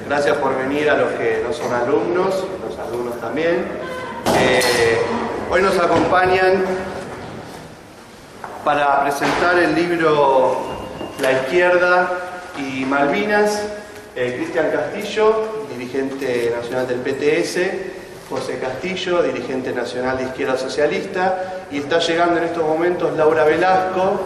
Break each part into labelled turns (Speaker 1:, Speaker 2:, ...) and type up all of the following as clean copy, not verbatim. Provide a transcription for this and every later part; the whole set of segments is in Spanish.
Speaker 1: Gracias por venir a los que no son alumnos, los alumnos también. Hoy nos acompañan para presentar el libro La Izquierda y Malvinas, Cristian Castillo, dirigente nacional del PTS, José Castillo, dirigente nacional de Izquierda Socialista, y está llegando en estos momentos Laura Velasco,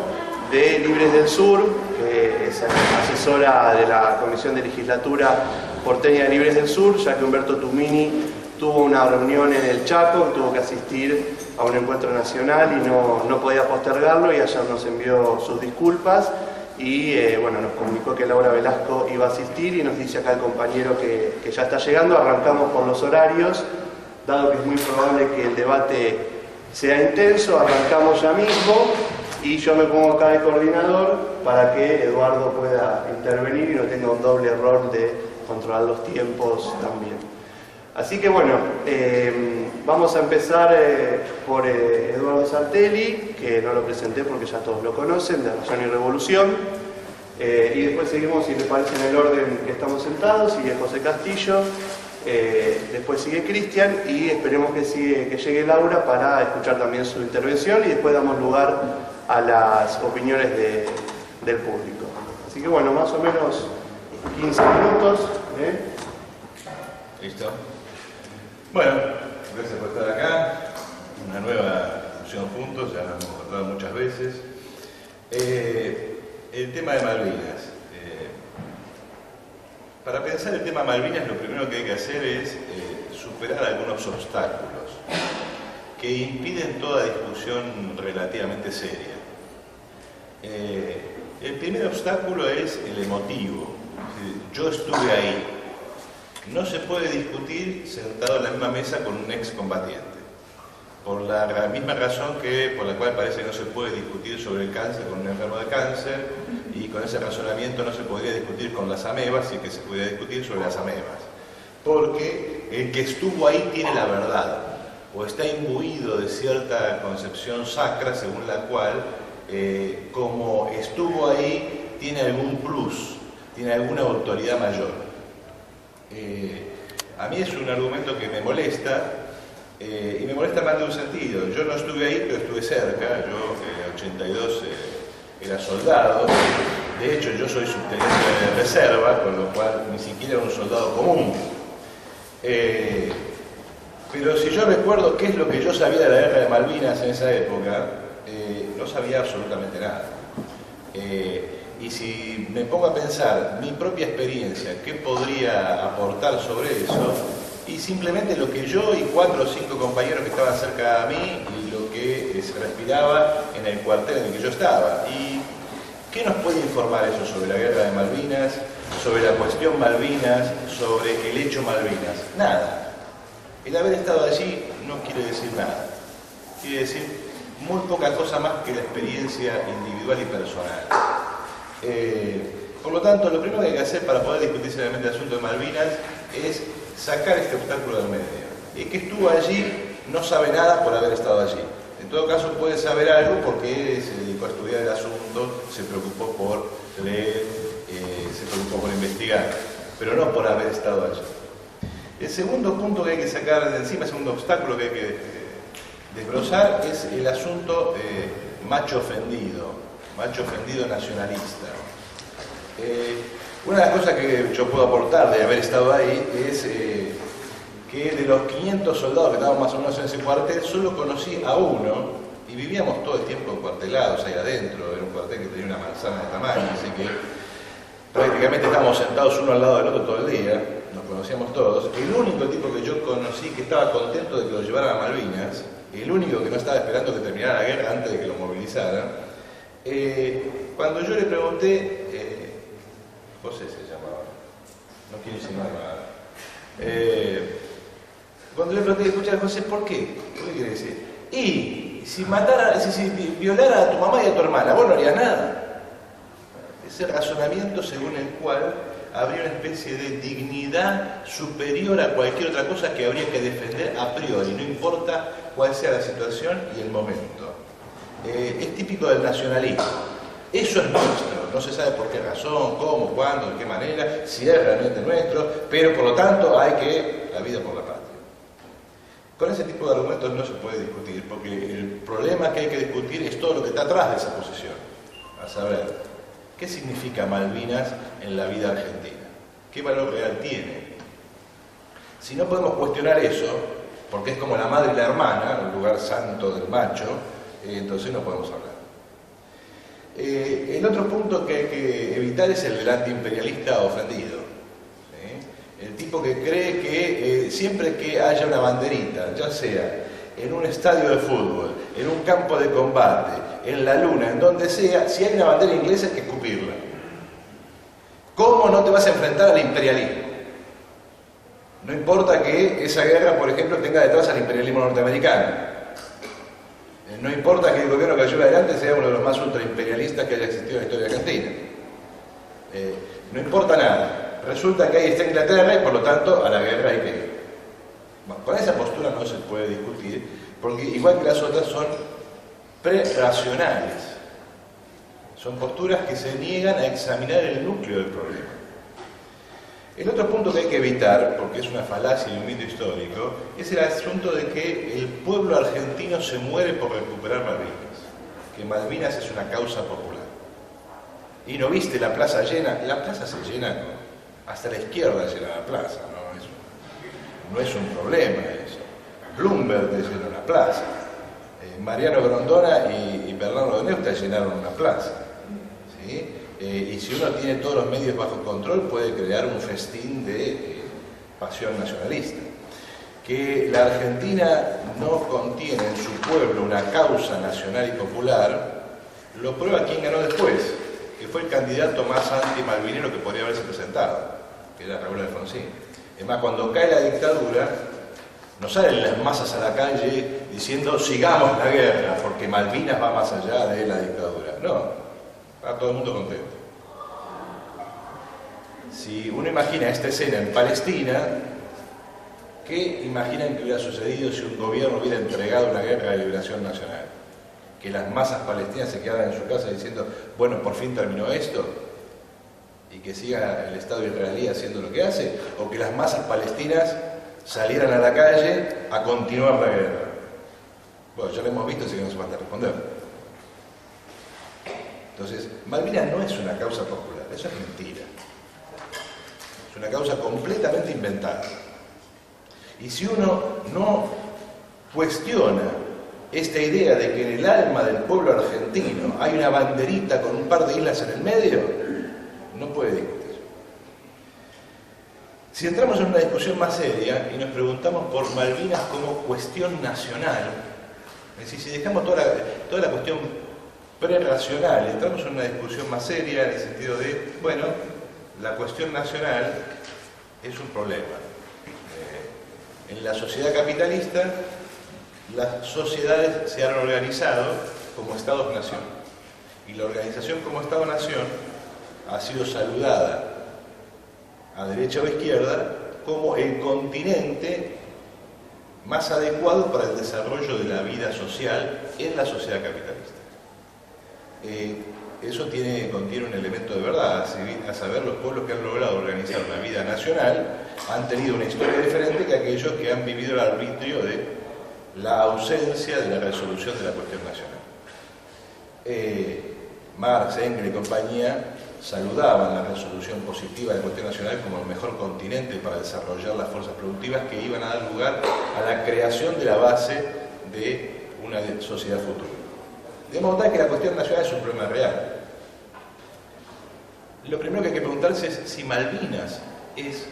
Speaker 1: de Libres del Sur, que es asesora de la Comisión de Legislatura porteña de Libres del Sur, ya que Humberto Tumini tuvo una reunión en el Chaco, tuvo que asistir a un encuentro nacional y no podía postergarlo, y ayer nos envió sus disculpas y bueno, nos comunicó que Laura Velasco iba a asistir, y nos dice acá el compañero que ya está llegando. Arrancamos por los horarios, dado que es muy probable que el debate sea intenso, arrancamos ya mismo. Y yo me pongo acá de coordinador para que Eduardo pueda intervenir y no tenga un doble error de controlar los tiempos también. Así que bueno, vamos a empezar por Eduardo Sartelli, que no lo presenté porque ya todos lo conocen, de Razón y Revolución. Y después seguimos, si les parece, en el orden que estamos sentados. Sigue José Castillo, después sigue Cristian, y esperemos que llegue Laura para escuchar también su intervención, y después damos lugar a las opiniones del público. Así que bueno, más o menos 15 minutos.
Speaker 2: ¿Listo? Bueno, gracias por estar acá. Una nueva discusión juntos, ya nos hemos encontrado muchas veces. El tema de Malvinas. Para pensar el tema Malvinas, lo primero que hay que hacer es superar algunos obstáculos que impiden toda discusión relativamente seria. El primer obstáculo es el emotivo. Yo estuve ahí. No se puede discutir sentado en la misma mesa con un excombatiente, por la misma razón por la cual parece que no se puede discutir sobre el cáncer con un enfermo de cáncer, y con ese razonamiento no se podría discutir con las amebas, y que se podría discutir sobre las amebas, porque el que estuvo ahí tiene la verdad, o está imbuido de cierta concepción sacra según la cual, como estuvo ahí, tiene algún plus, tiene alguna autoridad mayor. A mí es un argumento que me molesta, y me molesta más de un sentido. Yo no estuve ahí, pero estuve cerca. Yo en el 82 era soldado. De hecho, yo soy subteniente de reserva, con lo cual ni siquiera era un soldado común. Pero si yo recuerdo qué es lo que yo sabía de la guerra de Malvinas en esa época, no sabía absolutamente nada. Y si me pongo a pensar mi propia experiencia, qué podría aportar sobre eso, y simplemente lo que yo y 4 o 5 compañeros que estaban cerca de mí, y lo que se respiraba en el cuartel en el que yo estaba. ¿Y qué nos puede informar eso sobre la guerra de Malvinas, sobre la cuestión Malvinas, sobre el hecho Malvinas? Nada. El haber estado allí no quiere decir nada. Quiere decir muy poca cosa más que la experiencia individual y personal. Por lo tanto, lo primero que hay que hacer para poder discutir seriamente el asunto de Malvinas es sacar este obstáculo del medio. El que estuvo allí no sabe nada por haber estado allí. En todo caso, puede saber algo porque se dedicó a estudiar el asunto, se preocupó por leer, se preocupó por investigar, pero no por haber estado allí. El segundo punto que hay que sacar de encima, el segundo obstáculo que hay que desbrozar, es el asunto macho ofendido nacionalista. Una de las cosas que yo puedo aportar de haber estado ahí es que de los 500 soldados que estábamos más o menos en ese cuartel, solo conocí a uno, y vivíamos todo el tiempo cuartelados ahí adentro. Era un cuartel que tenía una manzana de tamaño, así que prácticamente estábamos sentados uno al lado del otro todo el día, nos conocíamos todos. El único tipo que yo conocí que estaba contento de que lo llevaran a Malvinas, el único que no estaba esperando que terminara la guerra antes de que lo movilizaran, cuando yo le pregunté, José se llamaba, no quiero insinuar nada, cuando le pregunté, escucha José, ¿por qué? ¿Qué quiere decir? Y si violara a tu mamá y a tu hermana, vos no harías nada. Ese razonamiento según el cual habría una especie de dignidad superior a cualquier otra cosa que habría que defender a priori, no importa cuál sea la situación y el momento. Es típico del nacionalismo. Eso es nuestro. No se sabe por qué razón, cómo, cuándo, de qué manera, si es realmente nuestro, pero por lo tanto hay que la vida por la patria. Con ese tipo de argumentos no se puede discutir, porque el problema que hay que discutir es todo lo que está atrás de esa posición. A saber, ¿qué significa Malvinas en la vida argentina? ¿Qué valor real tiene? Si no podemos cuestionar eso, porque es como la madre y la hermana, el lugar santo del macho, entonces no podemos hablar. El otro punto que hay que evitar es el del antiimperialista ofendido. ¿Sí? El tipo que cree que siempre que haya una banderita, ya sea en un estadio de fútbol, en un campo de combate, en la luna, en donde sea, si hay una bandera inglesa hay que escupirla. ¿Cómo no te vas a enfrentar al imperialismo? No importa que esa guerra, por ejemplo, tenga detrás al imperialismo norteamericano. No importa que el gobierno que lleva adelante sea uno de los más ultraimperialistas que haya existido en la historia argentina. No importa nada. Resulta que ahí está Inglaterra y por lo tanto a la guerra hay que ir. Bueno, con esa postura no se puede discutir, porque igual que las otras son prerracionales. Son posturas que se niegan a examinar el núcleo del problema. El otro punto que hay que evitar, porque es una falacia y un mito histórico, es el asunto de que el pueblo argentino se muere por recuperar Malvinas, que Malvinas es una causa popular. Y no viste la plaza llena, la plaza se llena, hasta la izquierda llena la plaza, no es un problema eso. Bloomberg te llenó una plaza, Mariano Grondona y Bernardo de Neusta llenaron una plaza, ¿sí? Y si uno tiene todos los medios bajo control puede crear un festín de pasión nacionalista. Que la Argentina no contiene en su pueblo una causa nacional y popular lo prueba quien ganó después, que fue el candidato más anti-malvinero que podría haberse presentado, que era Raúl Alfonsín. Es más, cuando cae la dictadura no salen las masas a la calle diciendo sigamos la guerra porque Malvinas va más allá de la dictadura. No. Está todo el mundo contento. Si uno imagina esta escena en Palestina, ¿qué imaginan que hubiera sucedido si un gobierno hubiera entregado una guerra de liberación nacional? Que las masas palestinas se quedaran en su casa diciendo, bueno, por fin terminó esto, y que siga el Estado israelí haciendo lo que hace, o que las masas palestinas salieran a la calle a continuar la guerra. Bueno, ya lo hemos visto, así que no se falta responder. Entonces, Malvinas no es una causa popular, eso es mentira. Es una causa completamente inventada. Y si uno no cuestiona esta idea de que en el alma del pueblo argentino hay una banderita con un par de islas en el medio, no puede discutir. Si entramos en una discusión más seria y nos preguntamos por Malvinas como cuestión nacional, es decir, si dejamos toda la cuestión prerracional, entramos en una discusión más seria en el sentido de, bueno, la cuestión nacional es un problema. En la sociedad capitalista, las sociedades se han organizado como Estados-nación. Y la organización como Estado-nación ha sido saludada a derecha o a izquierda como el continente más adecuado para el desarrollo de la vida social en la sociedad capitalista. Eso contiene un elemento de verdad, a saber, los pueblos que han logrado organizar una vida nacional han tenido una historia diferente que aquellos que han vivido el arbitrio de la ausencia de la resolución de la cuestión nacional. Marx, Engels y compañía saludaban la resolución positiva de la cuestión nacional como el mejor continente para desarrollar las fuerzas productivas que iban a dar lugar a la creación de la base de una sociedad futura. De modo que la cuestión nacional es un problema real. Lo primero que hay que preguntarse es si Malvinas es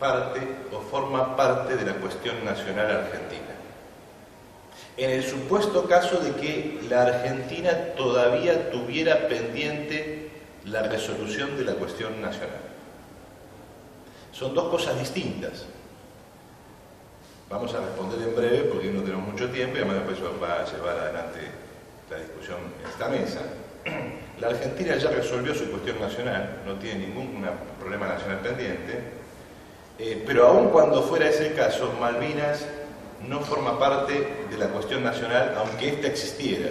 Speaker 2: parte o forma parte de la cuestión nacional argentina. En el supuesto caso de que la Argentina todavía tuviera pendiente la resolución de la cuestión nacional. Son dos cosas distintas. Vamos a responder en breve porque no tenemos mucho tiempo y además después va a llevar adelante la discusión en esta mesa. La Argentina ya resolvió su cuestión nacional, no tiene ningún problema nacional pendiente, pero aun cuando fuera ese el caso, Malvinas no forma parte de la cuestión nacional, aunque ésta existiera.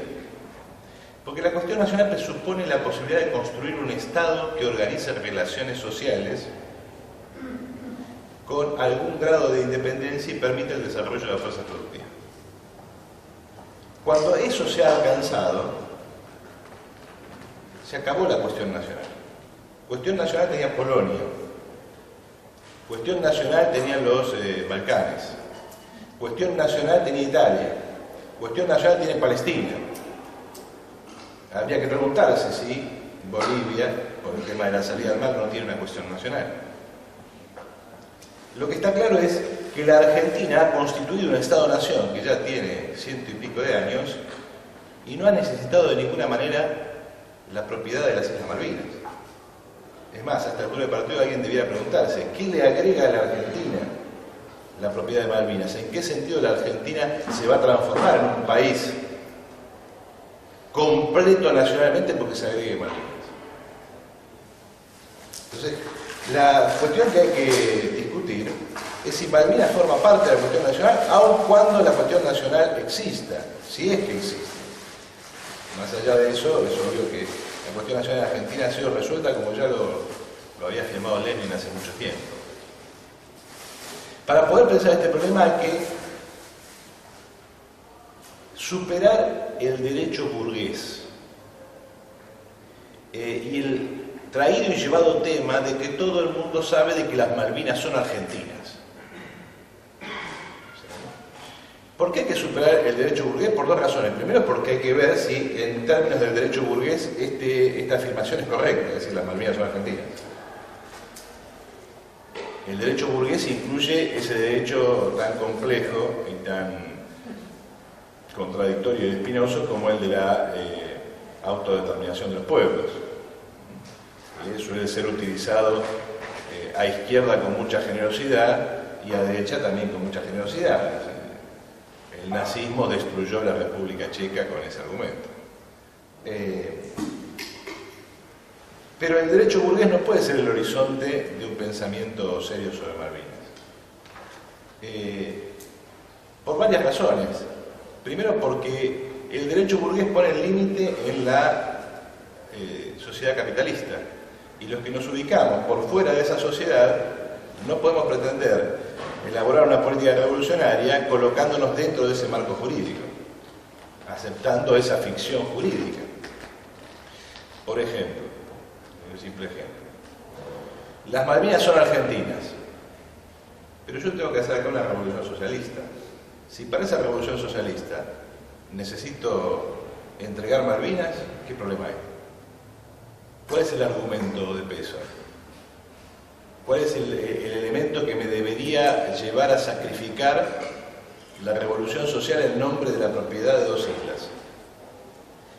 Speaker 2: Porque la cuestión nacional presupone la posibilidad de construir un Estado que organice relaciones sociales con algún grado de independencia y permita el desarrollo de la fuerza productiva. Cuando eso se ha alcanzado, se acabó la cuestión nacional. Cuestión nacional tenía Polonia, cuestión nacional tenían los Balcanes, cuestión nacional tenía Italia, cuestión nacional tiene Palestina. Habría que preguntarse si Bolivia, por el tema de la salida al mar, no tiene una cuestión nacional. Lo que está claro es que la Argentina ha constituido un Estado-nación que ya tiene 100 y pico de años y no ha necesitado de ninguna manera la propiedad de las Islas Malvinas. Es más, hasta el punto de partido alguien debiera preguntarse, ¿qué le agrega a la Argentina la propiedad de Malvinas? ¿En qué sentido la Argentina se va a transformar en un país completo nacionalmente porque se agregue Malvinas? Entonces, la cuestión que hay que discutir es si Malvinas forma parte de la cuestión nacional, aun cuando la cuestión nacional exista, si es que existe. Más allá de eso, es obvio que la cuestión nacional de Argentina ha sido resuelta como ya lo había afirmado Lenin hace mucho tiempo. Para poder pensar este problema hay que superar el derecho burgués y el traído y llevado tema de que todo el mundo sabe de que las Malvinas son argentinas. ¿Por qué hay que superar el derecho burgués? Por dos razones. Primero, porque hay que ver si en términos del derecho burgués esta afirmación es correcta, es decir, las Malvinas son argentinas. El derecho burgués incluye ese derecho tan complejo y tan contradictorio y espinoso como el de la autodeterminación de los pueblos. Suele ser utilizado a izquierda con mucha generosidad y a derecha también con mucha generosidad. El nazismo destruyó la República Checa con ese argumento. Pero el derecho burgués no puede ser el horizonte de un pensamiento serio sobre Malvinas. Por varias razones. Primero porque el derecho burgués pone el límite en la sociedad capitalista. Y los que nos ubicamos por fuera de esa sociedad no podemos pretender elaborar una política revolucionaria colocándonos dentro de ese marco jurídico, aceptando esa ficción jurídica. Por ejemplo, un simple ejemplo, las Malvinas son argentinas, pero yo tengo que hacer acá una revolución socialista. Si para esa revolución socialista necesito entregar Malvinas, ¿qué problema hay? ¿Cuál es el argumento de peso? ¿Cuál es el elemento que me debería llevar a sacrificar la revolución social en nombre de la propiedad de dos islas?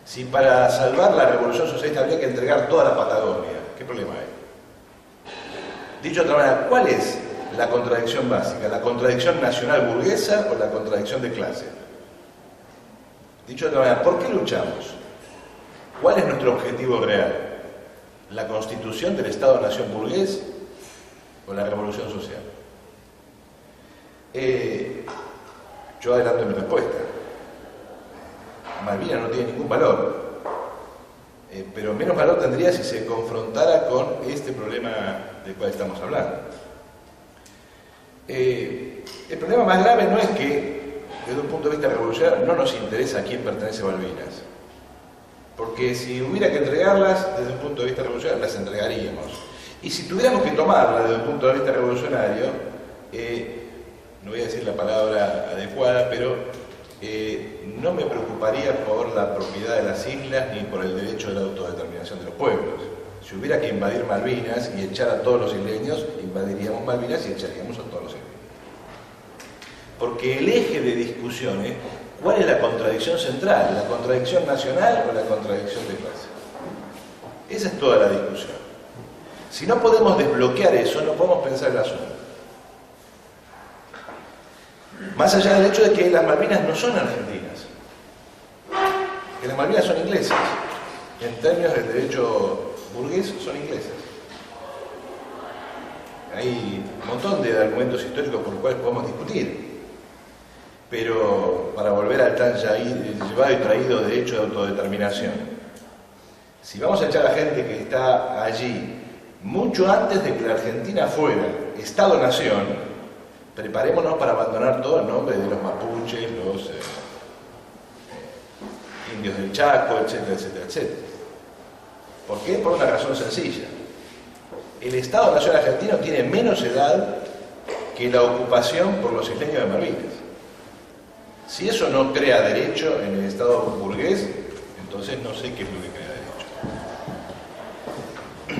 Speaker 2: Si para salvar la revolución socialista habría que entregar toda la Patagonia, ¿qué problema hay? Dicho de otra manera, ¿cuál es la contradicción básica? ¿La contradicción nacional burguesa o la contradicción de clase? Dicho de otra manera, ¿por qué luchamos? ¿Cuál es nuestro objetivo real? ¿La constitución del Estado-Nación burgués o la revolución social? Yo adelanto mi respuesta. Malvinas no tiene ningún valor, pero menos valor tendría si se confrontara con este problema del cual estamos hablando. El problema más grave no es que, desde un punto de vista revolucionario, no nos interesa a quién pertenece Malvinas. Porque si hubiera que entregarlas desde un punto de vista revolucionario, las entregaríamos. Y si tuviéramos que tomarlas desde un punto de vista revolucionario, no voy a decir la palabra adecuada, pero no me preocuparía por la propiedad de las islas ni por el derecho de la autodeterminación de los pueblos. Si hubiera que invadir Malvinas y echar a todos los isleños, invadiríamos Malvinas y echaríamos a todos los isleños. Porque el eje de discusión es ¿cuál es la contradicción central? ¿La contradicción nacional o la contradicción de clase? Esa es toda la discusión. Si no podemos desbloquear eso, no podemos pensar el asunto. Más allá del hecho de que las Malvinas no son argentinas, que las Malvinas son inglesas. En términos del derecho burgués, son inglesas. Hay un montón de argumentos históricos por los cuales podemos discutir. Pero para volver al tan llevado y traído derecho de autodeterminación, Si vamos a echar a gente que está allí mucho antes de que la Argentina fuera Estado-Nación, preparémonos para abandonar todo en nombre de los mapuches, los indios del Chaco, etcétera, etcétera, etcétera. ¿Por qué? Por una razón sencilla. El Estado-Nación argentino tiene menos edad que la ocupación por los isleños de Malvinas. Si eso no crea derecho en el Estado burgués, entonces no sé qué es lo que crea derecho.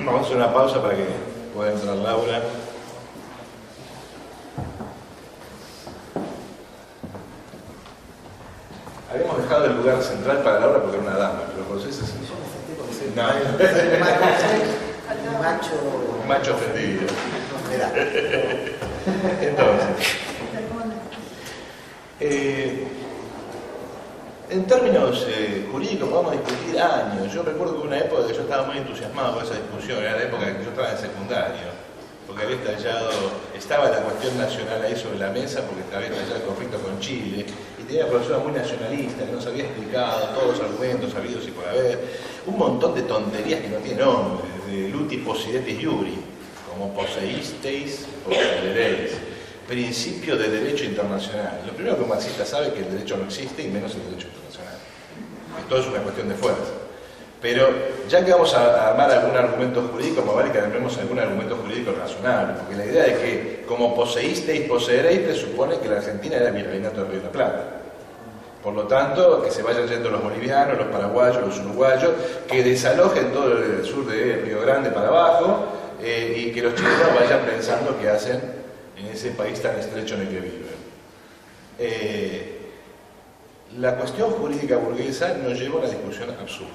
Speaker 2: Vamos a hacer una pausa para que pueda entrar Laura. Habíamos dejado el lugar central para Laura porque era una dama, pero ¿conoces ese? No. Macho ofendido. Entonces, en términos jurídicos podemos discutir años. Yo recuerdo que una época que yo estaba muy entusiasmado con esa discusión, era la época en que yo estaba en secundario, porque había estallado, estaba la cuestión nacional ahí sobre la mesa, porque había estallado el conflicto con Chile, y tenía una profesora muy nacionalista que nos había explicado todos los argumentos habidos y por haber, un montón de tonterías que no tienen nombre, de Luti Possidetis Iuri, como poseísteis, poseeréis, principio de derecho internacional. Lo primero que un marxista sabe es que el derecho no existe y menos el derecho internacional. Esto es una cuestión de fuerza. Pero ya que vamos a armar algún argumento jurídico, más vale que armemos algún argumento jurídico razonable, porque la idea de que como poseísteis, poseeréis, presupone que la Argentina era el virreinato del Río de la Plata. Por lo tanto, que se vayan yendo los bolivianos, los paraguayos, los uruguayos, que desalojen todo el sur de Río Grande para abajo, y que los chilenos vayan pensando qué hacen en ese país tan estrecho en el que viven. La cuestión jurídica burguesa nos lleva a una discusión absurda.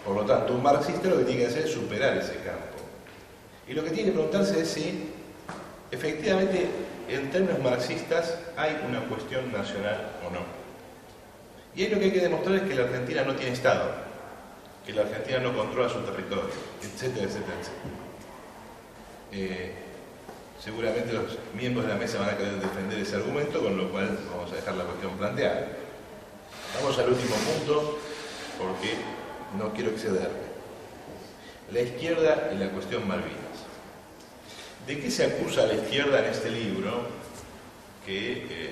Speaker 2: Por lo tanto, un marxista lo que tiene que hacer es superar ese campo. Y lo que tiene que preguntarse es si, efectivamente, en términos marxistas, hay una cuestión nacional o no. Y ahí lo que hay que demostrar es que la Argentina no tiene Estado, que la Argentina no controla su territorio, etcétera, etcétera, etcétera. Seguramente los miembros de la mesa van a querer defender ese argumento, con lo cual vamos a dejar la cuestión planteada. Vamos al último punto, porque no quiero excederme. La izquierda y la cuestión Malvinas. ¿De qué se acusa a la izquierda en este libro que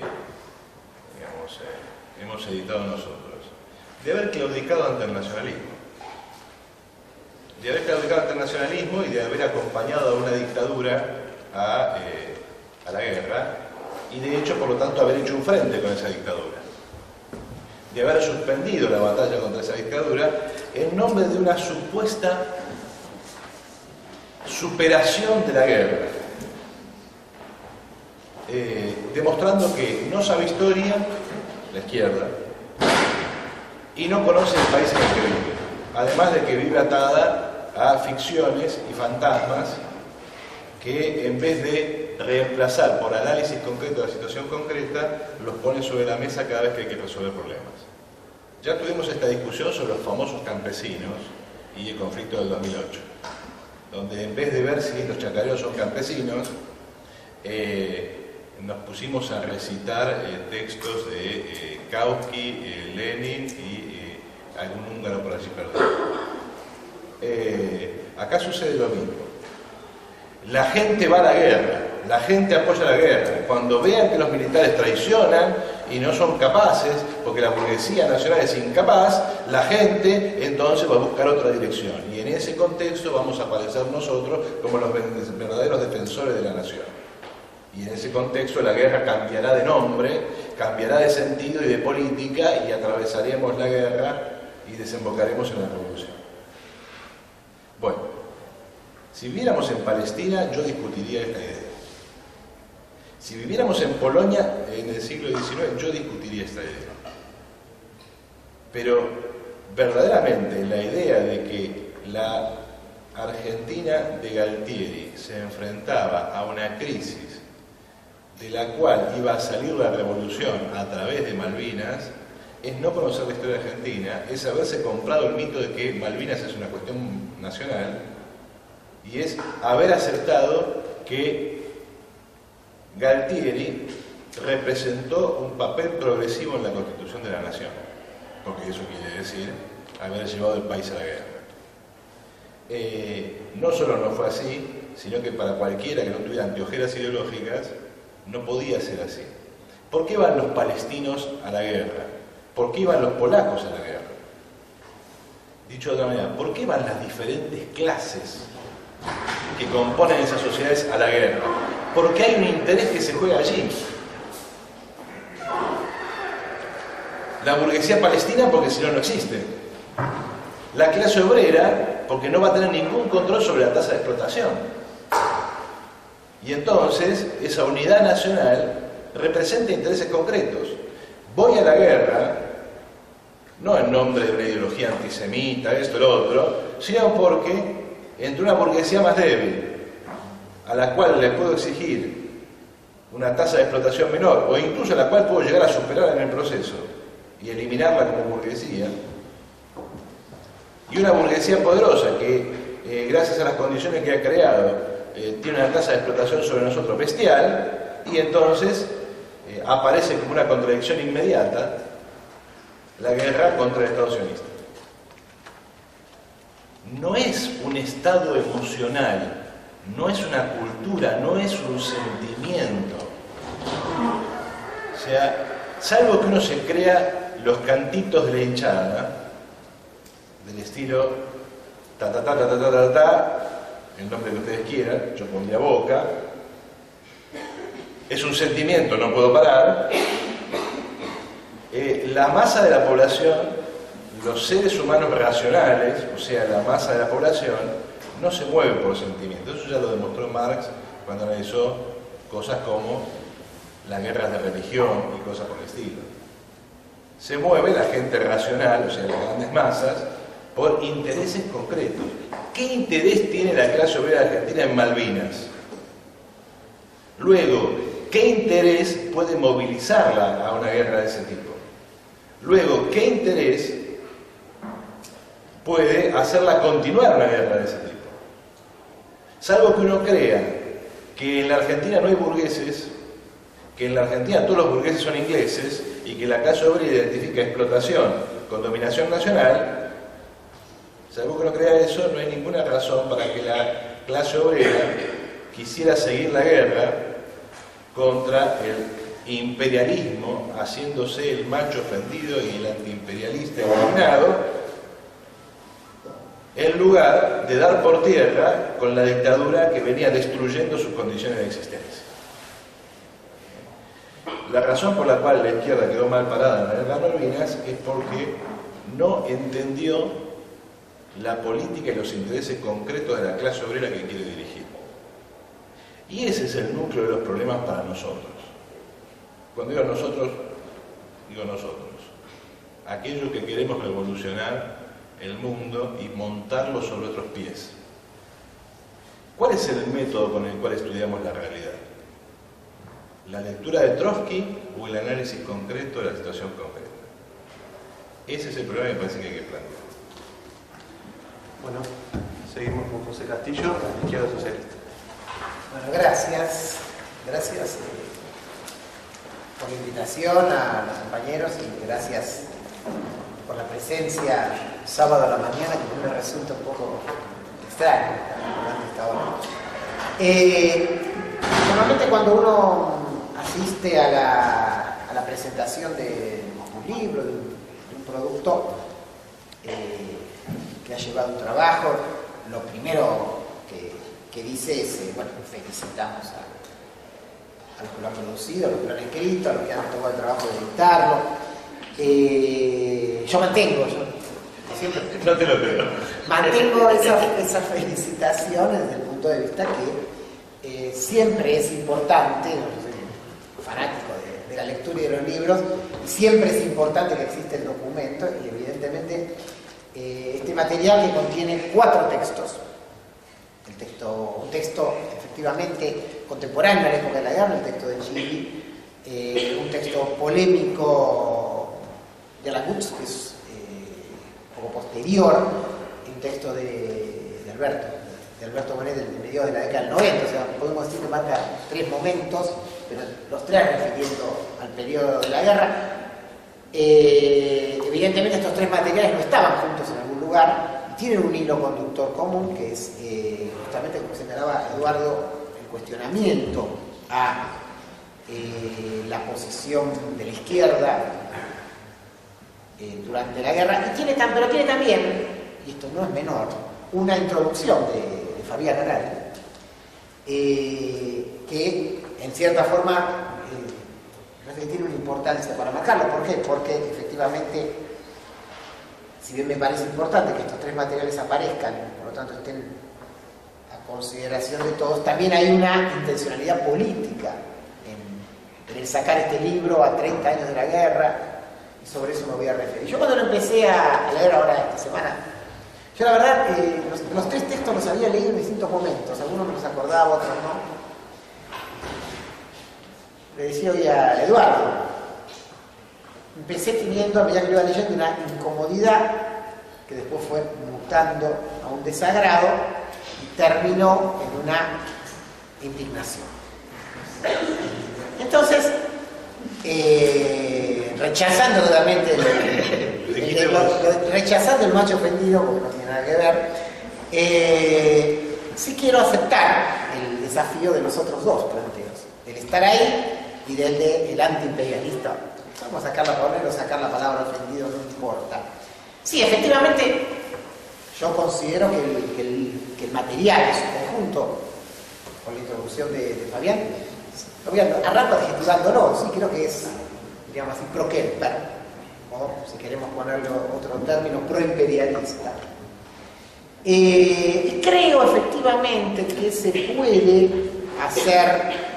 Speaker 2: hemos editado nosotros? De haber claudicado ante el nacionalismo. De haber claudicado ante el nacionalismo y de haber acompañado a una dictadura a la guerra, y de hecho, por lo tanto, haber hecho un frente con esa dictadura. De haber suspendido la batalla contra esa dictadura en nombre de una supuesta superación de la guerra, demostrando que no sabe historia, la izquierda, y no conoce el país en el que vive, además de que vive atada a ficciones y fantasmas que, en vez de reemplazar por análisis concreto de la situación concreta, los pone sobre la mesa cada vez que hay que resolver problemas. Ya tuvimos esta discusión sobre los famosos campesinos y el conflicto del 2008, donde en vez de ver si los chacareros son campesinos, nos pusimos a recitar textos de Kautsky, Lenin y algún húngaro por allí perdido. Acá sucede lo mismo. La gente va a la guerra, la gente apoya la guerra. Cuando vean que los militares traicionan y no son capaces, porque la burguesía nacional es incapaz, la gente entonces va a buscar otra dirección. Y en ese contexto vamos a aparecer nosotros como los verdaderos defensores de la nación. Y en ese contexto la guerra cambiará de nombre, cambiará de sentido y de política, y atravesaremos la guerra y desembocaremos en la revolución. Bueno. Si viviéramos en Palestina, yo discutiría esta idea. Si viviéramos en Polonia en el siglo XIX, yo discutiría esta idea. Pero verdaderamente la idea de que la Argentina de Galtieri se enfrentaba a una crisis de la cual iba a salir la revolución a través de Malvinas, es no conocer la historia argentina, es haberse comprado el mito de que Malvinas es una cuestión nacional, y es haber aceptado que Galtieri representó un papel progresivo en la constitución de la nación, porque eso quiere decir haber llevado el país a la guerra. no solo no fue así, sino que para cualquiera que no tuviera anteojeras ideológicas, no podía ser así. ¿Por qué van los palestinos a la guerra? ¿Por qué iban los polacos a la guerra? Dicho de otra manera, ¿por qué van las diferentes clases que componen esas sociedades a la guerra? Porque hay un interés que se juega allí. La burguesía palestina porque si no, no existe. La clase obrera porque no va a tener ningún control sobre la tasa de explotación. Y entonces esa unidad nacional representa intereses concretos. Voy a la guerra, no en nombre de una ideología antisemita, esto, lo otro, sino porque entre una burguesía más débil, a la cual le puedo exigir una tasa de explotación menor, o incluso a la cual puedo llegar a superar en el proceso y eliminarla como burguesía, y una burguesía poderosa que, gracias a las condiciones que ha creado, tiene una tasa de explotación sobre nosotros bestial, y entonces aparece como una contradicción inmediata la guerra contra el Estado sionista. No es un estado emocional, no es una cultura, no es un sentimiento. O sea, salvo que uno se crea los cantitos de la hinchada, del estilo ta ta ta ta ta ta ta, ta, el nombre que ustedes quieran, yo pondría Boca, es un sentimiento, no puedo parar. La masa de la población, los seres humanos racionales, o sea, la masa de la población, no se mueve por sentimientos. Eso ya lo demostró Marx cuando analizó cosas como las guerras de religión y cosas por el estilo. Se mueve la gente racional, o sea, las grandes masas, por intereses concretos. ¿Qué interés tiene la clase obrera argentina en Malvinas? Luego, ¿qué interés puede movilizarla a una guerra de ese tipo? Luego, ¿qué interés puede hacerla continuar una guerra de ese tipo? Salvo que uno crea que en la Argentina no hay burgueses, que en la Argentina todos los burgueses son ingleses y que la clase obrera identifica explotación con dominación nacional, salvo que uno crea eso, no hay ninguna razón para que la clase obrera quisiera seguir la guerra contra el imperialismo, haciéndose el macho ofendido y el antiimperialista indignado, en lugar de dar por tierra con la dictadura que venía destruyendo sus condiciones de existencia. La razón por la cual la izquierda quedó mal parada en la guerra de Malvinas es porque no entendió la política y los intereses concretos de la clase obrera que quiere dirigir. Y ese es el núcleo de los problemas para nosotros. Cuando digo nosotros, aquellos que queremos revolucionar el mundo y montarlo sobre otros pies. ¿Cuál es el método con el cual estudiamos la realidad? ¿La lectura de Trotsky o el análisis concreto de la situación concreta? Ese es el problema que me parece que hay que plantear.
Speaker 1: Bueno, seguimos con José Castillo, Izquierda Socialista.
Speaker 3: Bueno, gracias por la invitación a los compañeros y gracias por la presencia sábado a la mañana, que me resulta un poco extraño durante esta hora. Normalmente cuando uno asiste a la presentación de un libro, de un producto que ha llevado un trabajo, lo primero que dice es, bueno, felicitamos a los que lo han producido, a los que lo han escrito, a los que han tomado el trabajo de editarlo. Yo siempre
Speaker 2: no te lo creo.
Speaker 3: Mantengo esa felicitación desde el punto de vista que siempre es importante, yo soy fanático de la lectura y de los libros, y siempre es importante que exista el documento, y evidentemente este material que contiene 4 textos. Un texto efectivamente contemporáneo a la época de la guerra, el texto de Gili, un texto polémico de Alacuts, que es un poco posterior, un texto de Alberto Monet de mediados de la década del 90, o sea, podemos decir que marca 3 momentos, pero los 3 refiriendo al periodo de la guerra. Evidentemente estos 3 materiales no estaban juntos en algún lugar, tienen un hilo conductor común que es justamente, como señalaba Eduardo, el cuestionamiento a la posición de la izquierda durante la guerra, pero tiene también, y esto no es menor, una introducción de Fabián Aral, que en cierta forma tiene una importancia para marcarlo. ¿Por qué? Porque efectivamente, si bien me parece importante que estos tres materiales aparezcan, por lo tanto estén a consideración de todos, también hay una intencionalidad política en el sacar este libro a 30 años de la guerra, y sobre eso me voy a referir. Yo cuando lo empecé a leer ahora esta semana, yo la verdad, los tres textos los había leído en distintos momentos, algunos me los acordaba, otros no. Le decía hoy a Eduardo, empecé teniendo, a medida que lo iba leyendo, una incomodidad que después fue mutando a un desagrado y terminó en una indignación. Entonces, rechazando totalmente rechazando el macho ofendido, porque no tiene nada que ver, sí quiero aceptar el desafío de los otros dos planteos, del estar ahí y del antiimperialista. Vamos a sacarla por poner o sacar la palabra ofendido, no importa. Sí, efectivamente, yo considero que el material en su conjunto, con la introducción de Fabián, arranco adjetivándolo, sí, creo que es, digamos así, pro-Kemper, o si queremos ponerle otro término, pro-imperialista. Y creo efectivamente que se puede hacer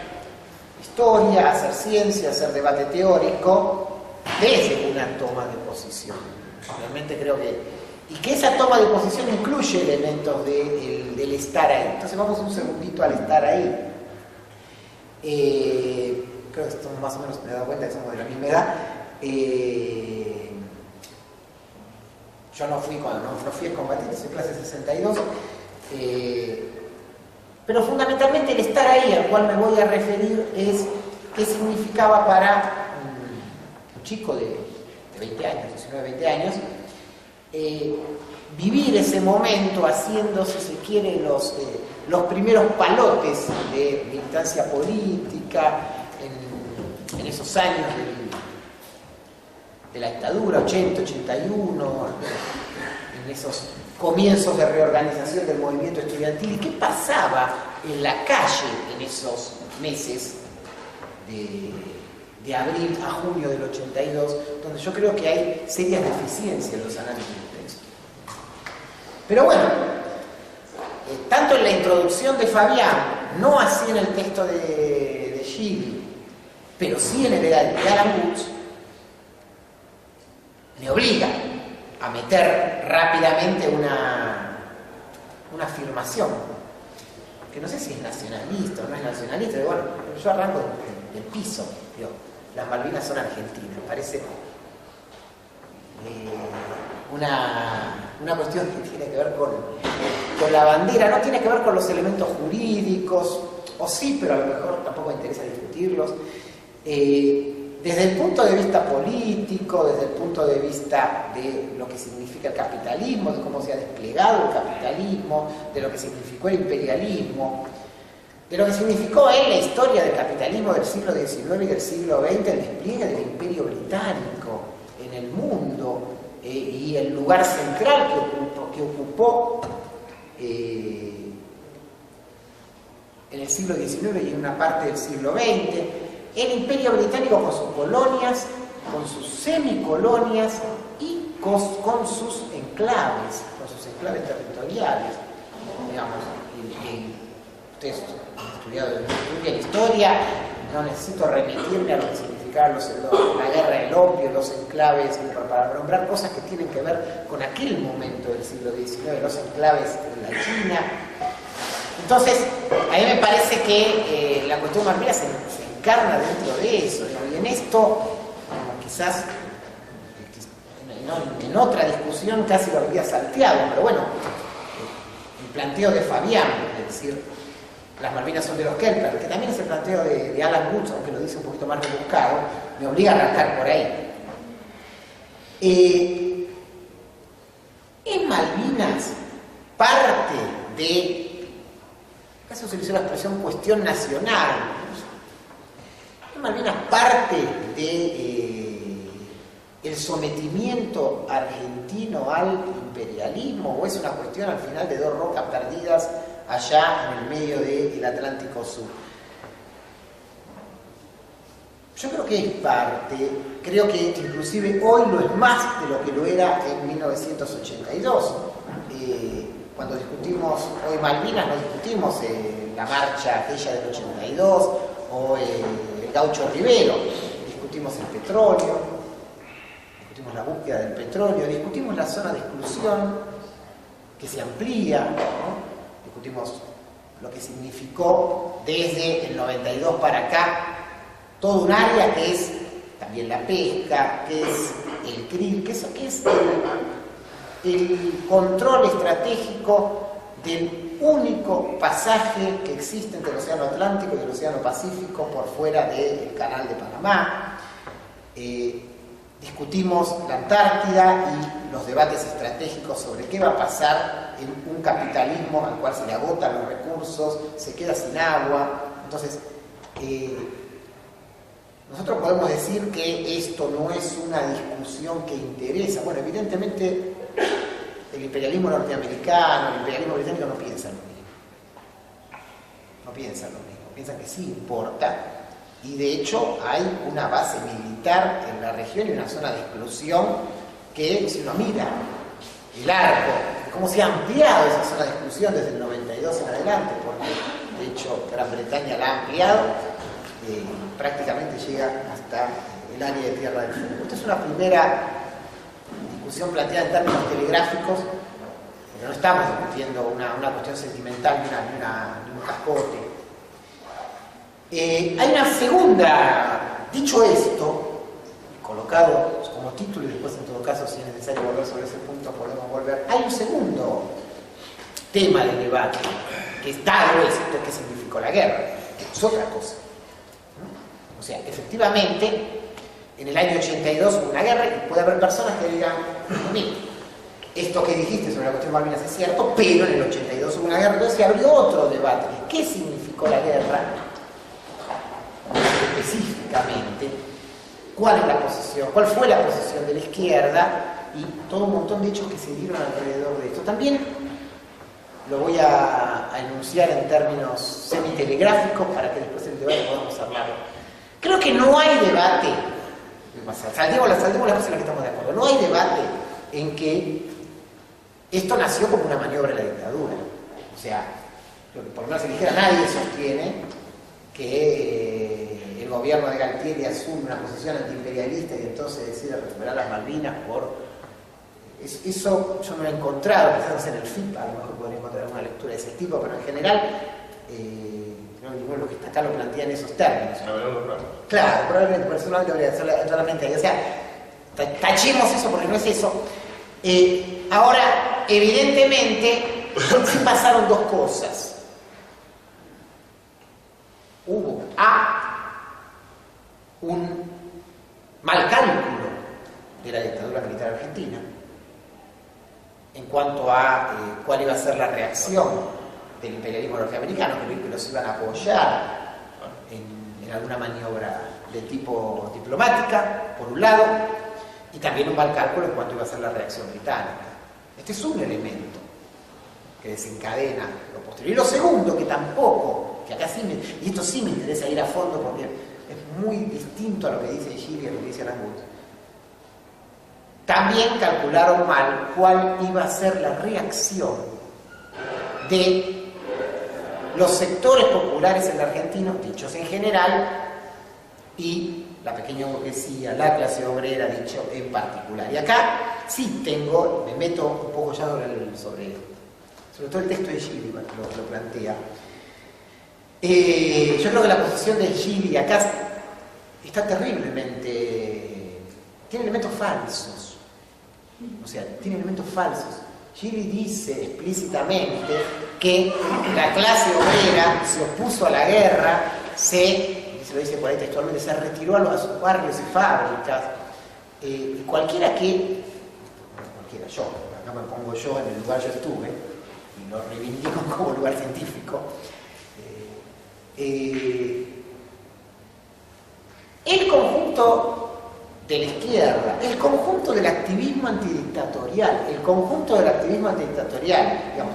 Speaker 3: historia, hacer ciencia, hacer debate teórico desde una toma de posición. Realmente creo y que esa toma de posición incluye elementos del estar ahí. Entonces vamos un segundito al estar ahí. Creo que estamos más o menos, me he dado cuenta que somos de la misma edad. Yo no fui combatiente, soy clase 62. Pero fundamentalmente el estar ahí al cual me voy a referir es qué significaba para un chico de 20 años, 19, 20 años, vivir ese momento haciendo, si se quiere, los primeros palotes de militancia política en esos años de la dictadura, 80, 81, en esos comienzos de reorganización del movimiento estudiantil. ¿Y qué pasaba en la calle en esos meses de abril a junio del 82, donde yo creo que hay serias deficiencias en los análisis del texto? Pero bueno, tanto en la introducción de Fabián, no así en el texto de Gili, pero sí en el de Alan Guth, me obliga a meter rápidamente una afirmación, que no sé si es nacionalista o no es nacionalista, pero bueno, yo arranco del piso, digo, las Malvinas son argentinas, parece una cuestión que tiene que ver con la bandera, no tiene que ver con los elementos jurídicos, o sí, pero a lo mejor tampoco me interesa discutirlos. Desde el punto de vista político, desde el punto de vista de lo que significa el capitalismo, de cómo se ha desplegado el capitalismo, de lo que significó el imperialismo, de lo que significó en la historia del capitalismo del siglo XIX y del siglo XX el despliegue del imperio británico en el mundo y el lugar central que ocupó en el siglo XIX y en una parte del siglo XX. El imperio británico con sus colonias, con sus semicolonias y con sus enclaves territoriales. Digamos, ustedes han estudiado la historia, no necesito remitirme a lo que significaron la guerra del opio, los enclaves, para nombrar cosas que tienen que ver con aquel momento del siglo XIX, los enclaves en la China. Entonces, a mí me parece que la cuestión malvina se encarna dentro de eso, ¿no? Y en esto, quizás en otra discusión casi lo habría salteado, pero bueno, el planteo de Fabián, es decir, las Malvinas son de los Kemper, que también es el planteo de Alan Guth, aunque lo dice un poquito más rebuscado, me obliga a arrancar por ahí. En Malvinas Malvinas parte de, casi se utilizó la expresión cuestión nacional, Malvinas parte de el sometimiento argentino al imperialismo, o es una cuestión al final de dos rocas perdidas allá en el medio del Atlántico Sur. Yo creo que es parte, creo que inclusive hoy lo es más de lo que lo era en 1982. Cuando discutimos hoy Malvinas, no discutimos la marcha aquella del 82 o el Gaucho Rivero, discutimos el petróleo, discutimos la búsqueda del petróleo, discutimos la zona de exclusión que se amplía, ¿no? Discutimos lo que significó desde el 92 para acá todo un área que es también la pesca, que es el krill, que es el control estratégico del único pasaje que existe entre el Océano Atlántico y el Océano Pacífico por fuera del Canal de Panamá. Discutimos la Antártida y los debates estratégicos sobre qué va a pasar en un capitalismo al cual se le agotan los recursos, se queda sin agua. Entonces, nosotros podemos decir que esto no es una discusión que interesa. Bueno, evidentemente el imperialismo norteamericano, el imperialismo británico no piensan lo mismo. No piensan lo mismo. Piensan que sí importa. Y de hecho hay una base militar en la región y una zona de exclusión que, si uno mira el arco, cómo se ha ampliado esa zona de exclusión desde el 92 en adelante, porque de hecho Gran Bretaña la ha ampliado, prácticamente llega hasta el área de Tierra del Fuego. Esta es una primera discusión planteada en términos telegráficos, porque no estamos discutiendo una cuestión sentimental ni un cascote. Hay una segunda, dicho esto, colocado como título, y después en todo caso si es necesario volver sobre ese punto podemos volver, hay un segundo tema de debate, que es dado esto, que significó la guerra, que es otra cosa. O sea, efectivamente, en el año 82 hubo una guerra y puede haber personas que digan, mira, esto que dijiste sobre la cuestión de Malvinas es cierto, pero en el 82 hubo una guerra. Entonces se abrió otro debate. ¿Qué significó la guerra? Específicamente, ¿cuál fue la posición de la izquierda? Y todo un montón de hechos que se dieron alrededor de esto. También lo voy a enunciar en términos semitelegráficos para que después el debate podamos hablarlo. Creo que no hay debate, saltemos las cosas en las que estamos de acuerdo, no hay debate en que esto nació como una maniobra de la dictadura. O sea, lo que por lo menos se dijera, nadie sostiene que el gobierno de Galtieri asume una posición antiimperialista y entonces decide recuperar las Malvinas por... Eso yo no lo he encontrado, quizás en el FIP a lo mejor podría encontrar alguna lectura de ese tipo, pero en general... ninguno de los que está acá lo plantea en esos términos. Claro, probablemente, por eso no debería ser solamente ahí. O sea, tachemos eso porque no es eso. Ahora, evidentemente, sí pasaron dos cosas. Hubo un mal cálculo de la dictadura militar argentina en cuanto a cuál iba a ser la reacción del imperialismo norteamericano, que los iban a apoyar en alguna maniobra de tipo diplomática, por un lado, y también un mal cálculo en cuanto iba a ser la reacción británica. Este es un elemento que desencadena lo posterior. Y lo segundo, que tampoco, que acá sí y esto sí me interesa ir a fondo porque es muy distinto a lo que dice Gili y a lo que dice Alan Guth. También calcularon mal cuál iba a ser la reacción de los sectores populares en la Argentina, dichos en general, y la pequeña burguesía, la clase obrera, dicho en particular. Y acá sí me meto un poco ya sobre todo el texto de Gili, lo plantea. Yo creo que la posición de Gili acá está terriblemente... tiene elementos falsos. O sea, tiene elementos falsos. Gili dice explícitamente que la clase obrera se opuso a la guerra, se lo dice por ahí textualmente, se retiró a sus barrios y fábricas. Yo, no me pongo yo en el lugar yo estuve, y lo reivindico como lugar científico, el conjunto de la izquierda, el conjunto del activismo antidictatorial, digamos,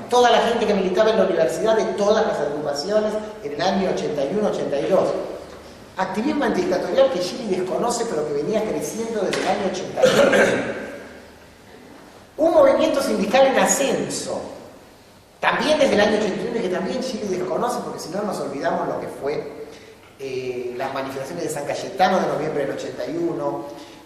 Speaker 3: toda la gente que militaba en la universidad de todas las agrupaciones en el año 81-82, activismo antidictatorial que Gili desconoce pero que venía creciendo desde el año 81, un movimiento sindical en ascenso, también desde el año 81 que también Gili desconoce porque si no nos olvidamos lo que fue las manifestaciones de San Cayetano de noviembre del 81,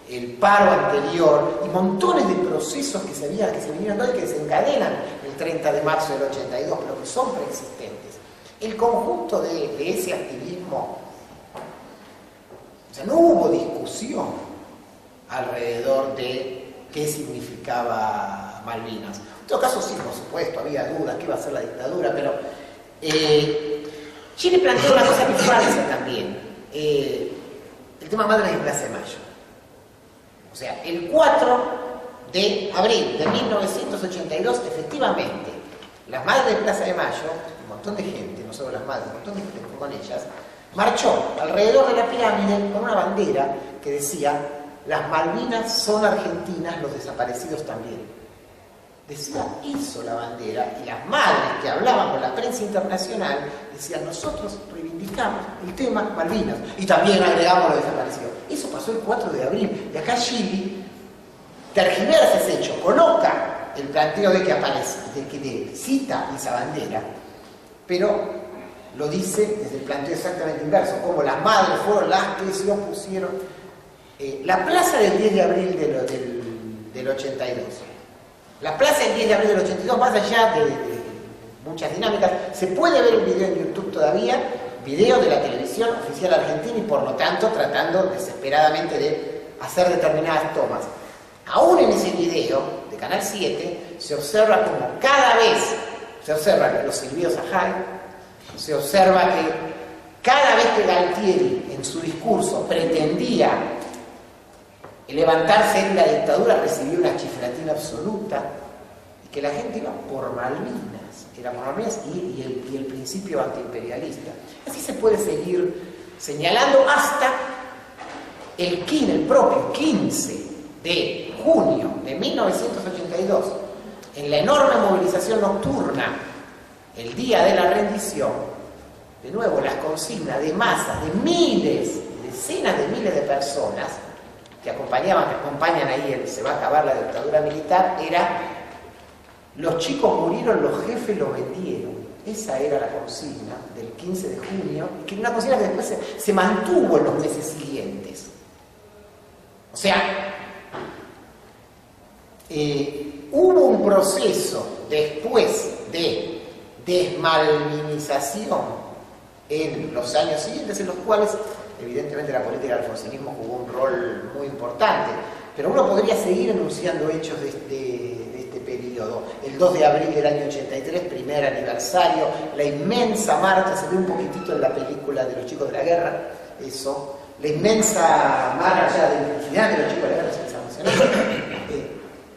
Speaker 3: el paro anterior y montones de procesos que se vinieron dando y que desencadenan el 30 de marzo del 82, pero que son preexistentes. El conjunto de ese activismo, o sea, no hubo discusión alrededor de qué significaba Malvinas. En todo caso, sí, por supuesto, había dudas, qué iba a ser la dictadura, pero Chile plantea una cosa que es falsa también, el tema Madres de Plaza de Mayo. O sea, el 4 de abril de 1982, efectivamente, las Madres de Plaza de Mayo, un montón de gente, no solo las madres, un montón de gente con ellas, marchó alrededor de la pirámide con una bandera que decía: las Malvinas son argentinas, los desaparecidos también. Decía eso la bandera, y las madres que hablaban con la prensa internacional decían: nosotros reivindicamos el tema Malvinas y también agregamos lo desaparecido. Eso pasó el 4 de abril y acá Gili tergiversa ese hecho, coloca el planteo de que aparece, de que cita esa bandera, pero lo dice desde el planteo exactamente inverso, como las madres fueron las que se opusieron. La plaza del 10 de abril del 82. La plaza del 10 de abril del 82, más allá de muchas dinámicas, se puede ver el video en YouTube todavía, video de la televisión oficial argentina y por lo tanto tratando desesperadamente de hacer determinadas tomas. Aún en ese video de Canal 7 se observa como cada vez se observa los silbidos a Jai, se observa que cada vez que Galtieri en su discurso pretendía levantarse en la dictadura recibía una chiflatina absoluta y que la gente iba por Malvinas, era por Malvinas y el principio antiimperialista. Así se puede seguir señalando hasta el propio 15 de junio de 1982, en la enorme movilización nocturna, el día de la rendición, de nuevo las consignas de masas de miles, decenas de miles de personas que acompañan ahí el se va a acabar la dictadura militar, era: los chicos murieron, los jefes los vendieron. Esa era la consigna del 15 de junio, que era una consigna que después se mantuvo en los meses siguientes. O sea, hubo un proceso después de desmalvinización en los años siguientes, en los cuales evidentemente la política del alfonsinismo jugó un rol muy importante, pero uno podría seguir enunciando hechos de este periodo. El 2 de abril del año 83, primer aniversario, la inmensa marcha, se ve un poquitito en la película de los chicos de la guerra, eso, la inmensa marcha del final de los chicos de la guerra, se emocionante,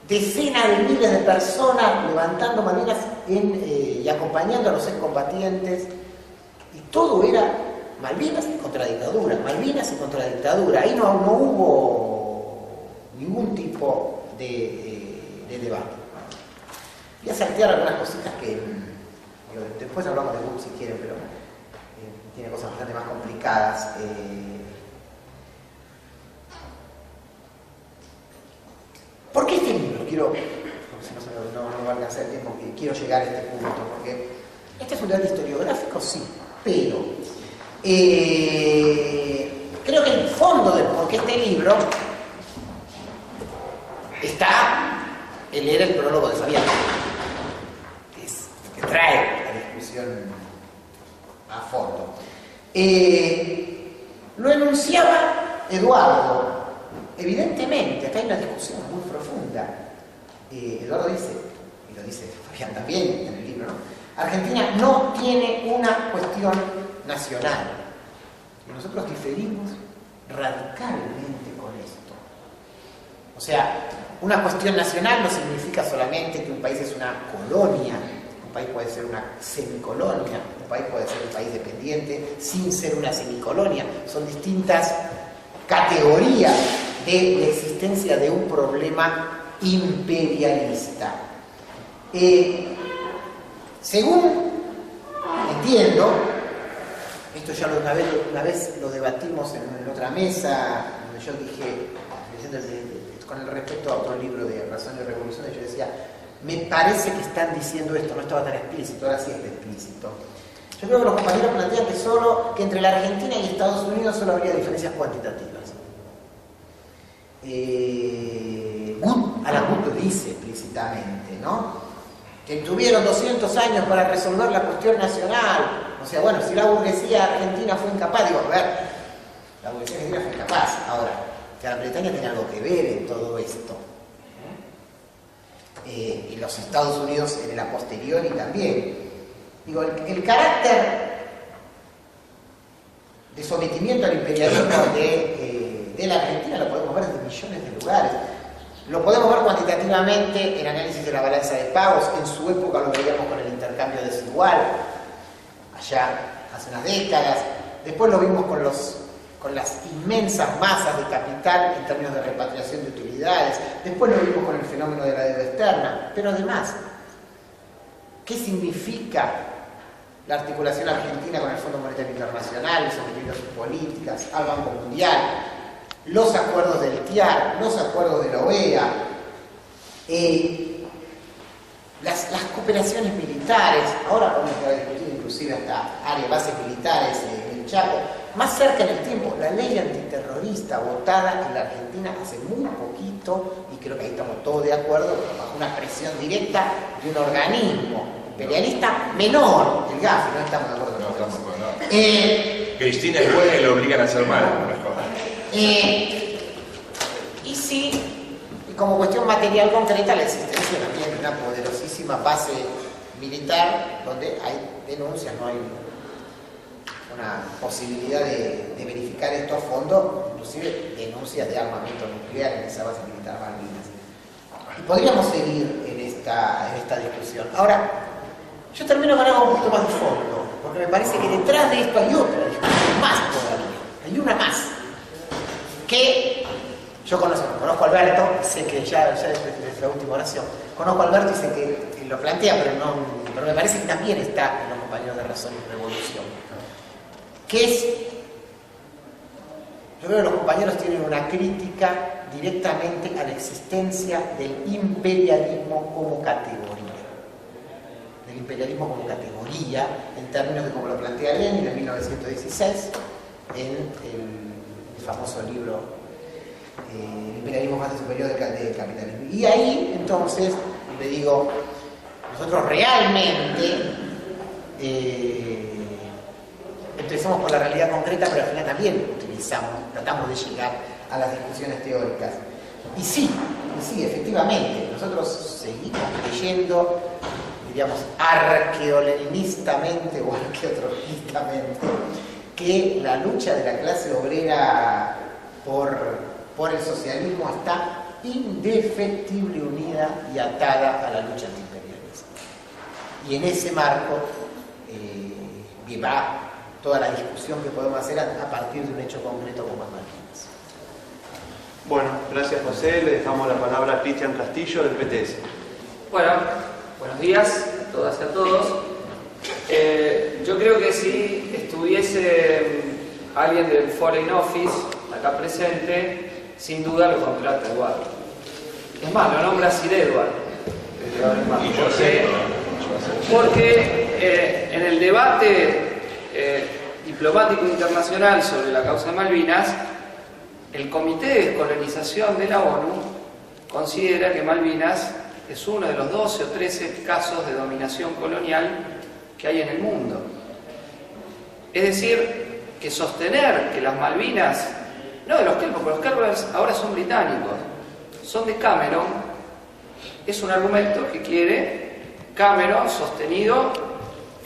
Speaker 3: decenas de miles de personas levantando Malvinas y acompañando a los excombatientes, y todo era Malvinas y contradictadura, Malvinas y contradictadura. Ahí no hubo ningún tipo de debate. Voy a saltear algunas cositas que después hablamos de Bush si quieren, pero tiene cosas bastante más complicadas. ¿Por qué este libro? No va a alcanzar el tiempo que quiero llegar a este punto, porque este es un debate historiográfico, sí, pero creo que el fondo del por qué este libro está en leer el prólogo de Fabián, que trae la discusión a fondo. Lo enunciaba Eduardo. Evidentemente, acá hay una discusión muy profunda. Eduardo dice, y lo dice Fabián también en el libro, ¿no? Argentina no tiene una cuestión nacional. Y nosotros diferimos radicalmente con esto. O sea, una cuestión nacional no significa solamente que un país es una colonia. Un país puede ser una semicolonia, un país puede ser un país dependiente sin ser una semicolonia. Son distintas categorías de la existencia de un problema imperialista. Según entiendo, esto ya una vez lo debatimos en otra mesa, donde yo dije, con el respecto a otro libro de Razón y Revolución, yo decía, me parece que están diciendo esto, no estaba tan explícito, ahora sí está explícito. Yo creo que los compañeros plantean que entre la Argentina y Estados Unidos solo habría diferencias cuantitativas. Alan Wood lo dice explícitamente, ¿no? Que tuvieron 200 años para resolver la cuestión nacional. O sea, bueno, si la burguesía argentina fue incapaz, digo, a ver, la burguesía argentina fue incapaz. Ahora, Gran Bretaña tiene algo que ver en todo esto. Y los Estados Unidos en la posteriori también. Digo, el carácter de sometimiento al imperialismo de la Argentina lo podemos ver desde millones de lugares. Lo podemos ver cuantitativamente en análisis de la balanza de pagos. En su época lo veíamos con el intercambio desigual, allá hace unas décadas. Después lo vimos con las inmensas masas de capital en términos de repatriación de utilidades. Después lo vimos con el fenómeno de la deuda externa. Pero además, ¿qué significa la articulación argentina con el Fondo Monetario Internacional, el sometimiento a sus políticas, al Banco Mundial, los acuerdos del TIAR, los acuerdos de la OEA, las cooperaciones militares? Ahora vamos a discutir inclusive hasta áreas, bases militares en el Chaco. Más cerca en el tiempo, la ley antiterrorista votada en la Argentina hace muy poquito, y creo que ahí estamos todos de acuerdo, bajo una presión directa de un organismo imperialista menor, el GAFI, no estamos de acuerdo.
Speaker 2: No estamos de acuerdo, no. Cristina es buena y lo obligan a hacer mal.
Speaker 3: Y sí, y como cuestión material concreta, la existencia también de una poderosísima base militar donde hay denuncias, no hay una posibilidad de verificar esto a fondo, inclusive denuncias de armamento nuclear en esa base militar Malvinas. Y podríamos seguir en esta discusión. Ahora, yo termino con algo un poquito más de fondo, porque me parece que detrás de esto hay otra discusión, más todavía, hay una más, que yo conozco a Alberto, sé que ya desde la última oración, conozco a Alberto y sé que lo plantea, pero me parece que también está en los compañeros de Razón y Revolución, que es, yo creo que los compañeros tienen una crítica directamente a la existencia del imperialismo como categoría. Del imperialismo como categoría, en términos de como lo plantea Lenin en 1916, en el famoso libro El imperialismo más superior del capitalismo. Y ahí, entonces, le digo, nosotros realmente empezamos por la realidad concreta, pero al final también tratamos de llegar a las discusiones teóricas. Y sí, efectivamente, nosotros seguimos creyendo, diríamos, arqueoleninistamente o arqueotrotskistamente, que la lucha de la clase obrera por el socialismo está indefectible unida y atada a la lucha antiimperialista. Y en ese marco va toda la discusión que podemos hacer a partir de un hecho concreto como es Malvinas.
Speaker 1: Bueno, gracias José. Le dejamos la palabra a Cristian Castillo del PTS.
Speaker 4: Bueno, buenos días a todas y a todos. Yo creo que si estuviese alguien del Foreign Office acá presente, sin duda lo contrata Eduardo. Es más, lo nombra Sir Edward. Porque en el debate diplomático internacional sobre la causa de Malvinas, el Comité de Descolonización de la ONU considera que Malvinas es uno de los 12 o 13 casos de dominación colonial que hay en el mundo. Es decir, que sostener que las Malvinas, no de los Kelpers, porque los Kelpers ahora son británicos, son de Cameron, es un argumento que quiere Cameron sostenido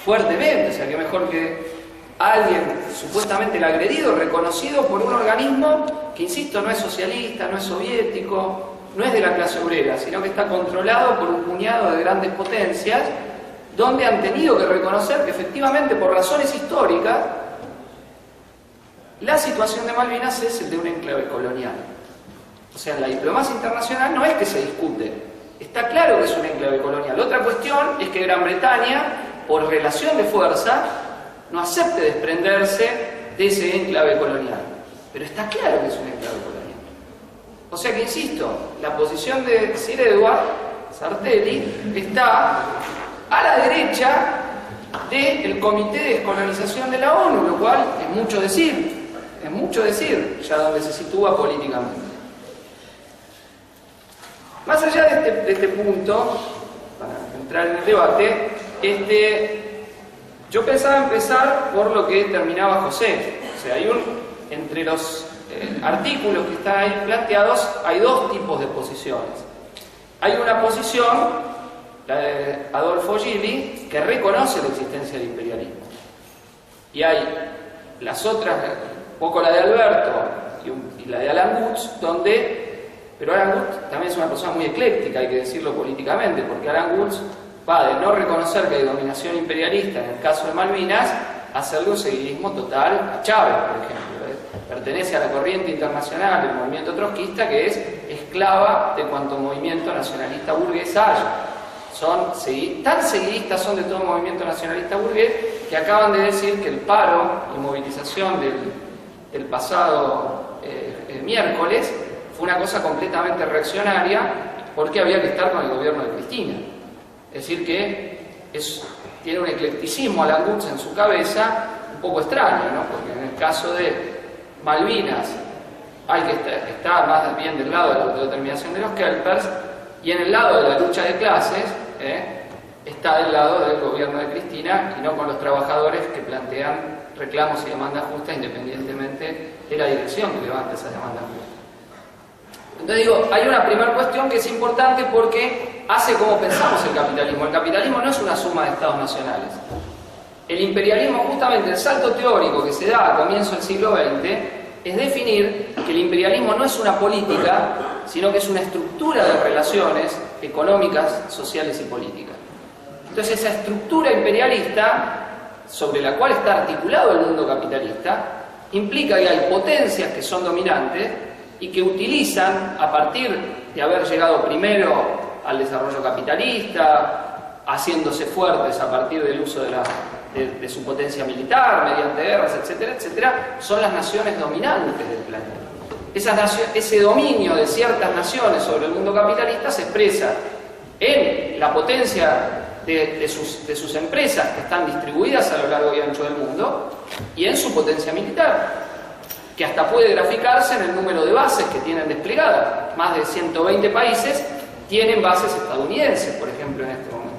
Speaker 4: fuertemente. O sea, que mejor que alguien supuestamente el agredido, reconocido por un organismo que, insisto, no es socialista, no es soviético, no es de la clase obrera, sino que está controlado por un puñado de grandes potencias, donde han tenido que reconocer que efectivamente, por razones históricas, la situación de Malvinas es el de un enclave colonial. O sea, la diplomacia internacional no es que se discute, está claro que es un enclave colonial. Otra cuestión es que Gran Bretaña, por relación de fuerza, no acepte desprenderse de ese enclave colonial. Pero está claro que es un enclave colonial. O sea que, insisto, la posición de Sir Edward Sartelli está a la derecha del Comité de Descolonización de la ONU, lo cual es mucho decir, ya donde se sitúa políticamente. Más allá de este punto, para entrar en el debate, yo pensaba empezar por lo que terminaba José. O sea, entre los artículos que están ahí planteados, hay dos tipos de posiciones. Hay una posición, la de Adolfo Gili, que reconoce la existencia del imperialismo. Y hay las otras, un poco la de Alberto y la de Alan Guth, pero Alan Guth también es una persona muy ecléctica, hay que decirlo políticamente, porque Alan Guth va de no reconocer que hay dominación imperialista en el caso de Malvinas a hacerle un seguidismo total a Chávez, por ejemplo. Pertenece a la corriente internacional del movimiento trotskista, que es esclava de cuanto movimiento nacionalista burgués haya. Tan seguidistas son de todo movimiento nacionalista burgués que acaban de decir que el paro y movilización del pasado miércoles fue una cosa completamente reaccionaria porque había que estar con el gobierno de Cristina. Es decir que tiene un eclecticismo Alan Guth en su cabeza un poco extraño, ¿no? Porque en el caso de Malvinas hay que estar más bien del lado de la autodeterminación de los Kelpers, y en el lado de la lucha de clases está del lado del gobierno de Cristina y no con los trabajadores que plantean reclamos y demandas justas independientemente de la dirección que levanta esas demandas justas. Entonces digo, hay una primera cuestión que es importante porque hace cómo pensamos el capitalismo. El capitalismo no es una suma de estados nacionales. El imperialismo, justamente el salto teórico que se da a comienzo del siglo XX, es definir que el imperialismo no es una política, sino que es una estructura de relaciones económicas, sociales y políticas. Entonces esa estructura imperialista, sobre la cual está articulado el mundo capitalista, implica que hay potencias que son dominantes y que utilizan, a partir de haber llegado primero al desarrollo capitalista, haciéndose fuertes a partir del uso de su potencia militar, mediante guerras, etcétera, etcétera, son las naciones dominantes del planeta. Ese dominio de ciertas naciones sobre el mundo capitalista se expresa en la potencia de sus empresas que están distribuidas a lo largo y ancho del mundo y en su potencia militar, que hasta puede graficarse en el número de bases que tienen desplegadas. Más de 120 países tienen bases estadounidenses, por ejemplo, en este momento.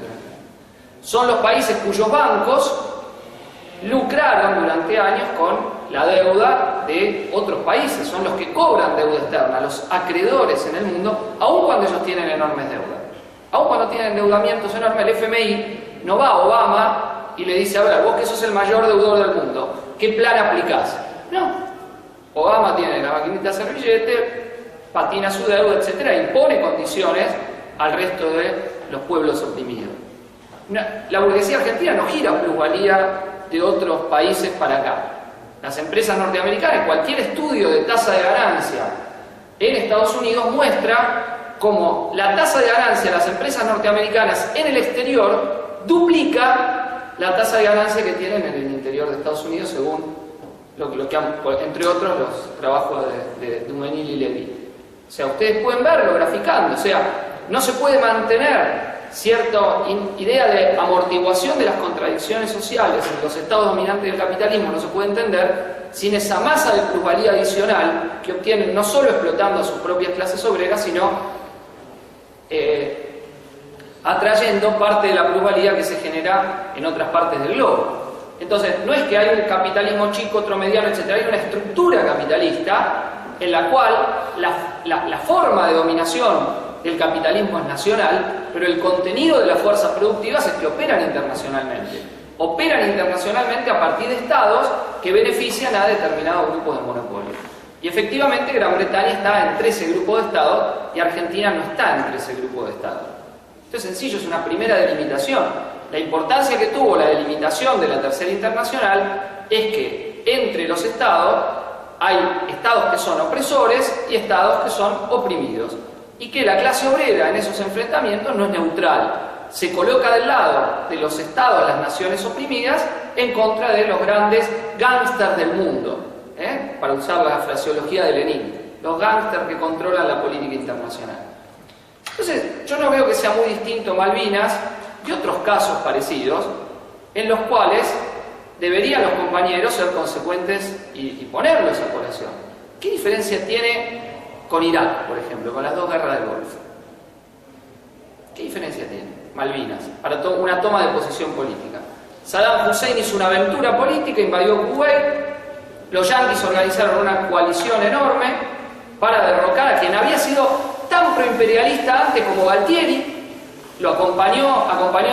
Speaker 4: Son los países cuyos bancos lucraron durante años con la deuda de otros países, son los que cobran deuda externa, los acreedores en el mundo, aun cuando ellos tienen enormes deudas. Aun cuando tienen endeudamientos enormes, el FMI no va a Obama y le dice, a ver, vos que sos el mayor deudor del mundo, ¿qué plan aplicás? No. Obama tiene la maquinita de hacer billete, patina su deuda, etcétera, e impone condiciones al resto de los pueblos oprimidos. La burguesía argentina no gira plusvalía de otros países para acá. Las empresas norteamericanas, cualquier estudio de tasa de ganancia en Estados Unidos muestra cómo la tasa de ganancia de las empresas norteamericanas en el exterior duplica la tasa de ganancia que tienen en el interior de Estados Unidos, según lo que han, entre otros, los trabajos de Dumenil y Levy. O sea, ustedes pueden verlo graficando. O sea, no se puede mantener cierta idea de amortiguación de las contradicciones sociales en los estados dominantes del capitalismo, no se puede entender sin esa masa de plusvalía adicional que obtienen no solo explotando a sus propias clases obreras, sino atrayendo parte de la plusvalía que se genera en otras partes del globo. Entonces, no es que hay un capitalismo chico, otro mediano, etc. Hay una estructura capitalista en la cual la forma de dominación del capitalismo es nacional, pero el contenido de las fuerzas productivas es que operan internacionalmente. Operan internacionalmente a partir de estados que benefician a determinados grupos de monopolio. Y efectivamente Gran Bretaña está entre ese grupo de estados y Argentina no está entre ese grupo de estados. Esto es sencillo, es una primera delimitación. La importancia que tuvo la delimitación de la Tercera Internacional es que entre los estados hay estados que son opresores y estados que son oprimidos. Y que la clase obrera en esos enfrentamientos no es neutral. Se coloca del lado de los estados, las naciones oprimidas, en contra de los grandes gángsters del mundo. Para usar la fraseología de Lenin, los gángsters que controlan la política internacional. Entonces, yo no veo que sea muy distinto Malvinas de otros casos parecidos, en los cuales deberían los compañeros ser consecuentes y ponerlo esa colación. ¿Qué diferencia tiene con Irak, por ejemplo, con las dos guerras del Golfo? ¿Qué diferencia tiene Malvinas para una toma de posición política? Saddam Hussein hizo una aventura política, invadió Kuwait. Los yanquis organizaron una coalición enorme para derrocar a quien había sido tan proimperialista antes como Galtieri. Lo acompañó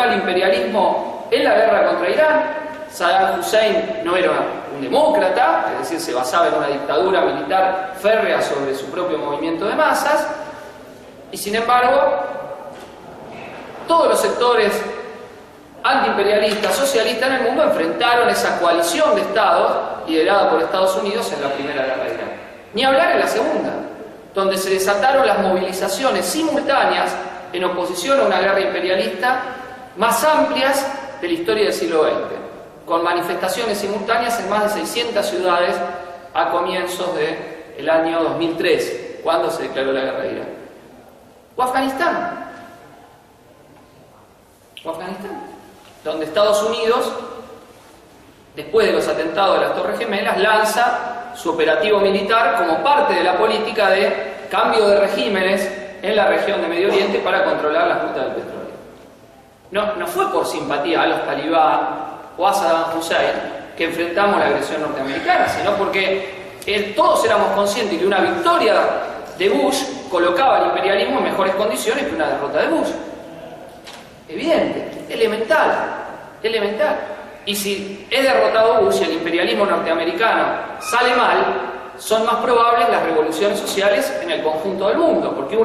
Speaker 4: al imperialismo en la guerra contra Irán. Saddam Hussein no era un demócrata, es decir, se basaba en una dictadura militar férrea sobre su propio movimiento de masas. Y sin embargo, todos los sectores antiimperialistas, socialistas en el mundo enfrentaron esa coalición de estados liderada por Estados Unidos en la Primera Guerra de Irán. Ni hablar en la Segunda, donde se desataron las movilizaciones simultáneas en oposición a una guerra imperialista más amplias de la historia del siglo XX, con manifestaciones simultáneas en más de 600 ciudades a comienzos del año 2003, cuando se declaró la guerra de Irán. O Afganistán, donde Estados Unidos, después de los atentados de las Torres Gemelas, lanza su operativo militar como parte de la política de cambio de regímenes en la región de Medio Oriente para controlar la ruta del petróleo. No fue por simpatía a los talibán o a Saddam Hussein que enfrentamos la agresión norteamericana, sino porque todos éramos conscientes que una victoria de Bush colocaba al imperialismo en mejores condiciones que una derrota de Bush. Evidente, elemental. Y si es derrotado Bush y el imperialismo norteamericano sale mal, son más probables las revoluciones sociales en el conjunto del mundo, porque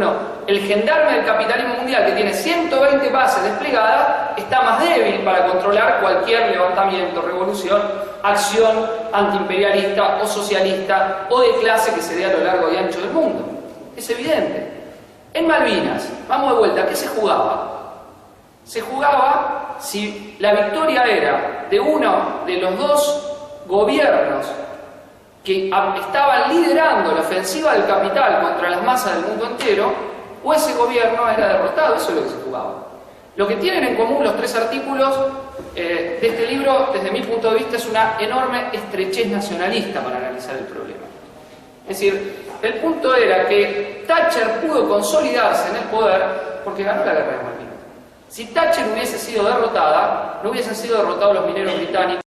Speaker 4: el gendarme del capitalismo mundial, que tiene 120 bases desplegadas, está más débil para controlar cualquier levantamiento, revolución, acción antiimperialista o socialista o de clase que se dé a lo largo y ancho del mundo. Es evidente. En Malvinas, vamos de vuelta, ¿qué se jugaba? Se jugaba si la victoria era de uno de los dos gobiernos que estaban liderando la ofensiva del capital contra las masas del mundo entero, o ese gobierno era derrotado. Eso es lo que se jugaba. Lo que tienen en común los tres artículos de este libro, desde mi punto de vista, es una enorme estrechez nacionalista para analizar el problema. Es decir, el punto era que Thatcher pudo consolidarse en el poder porque ganó la guerra de Malvinas. Si Thatcher hubiese sido derrotada, no hubiesen sido derrotados los mineros británicos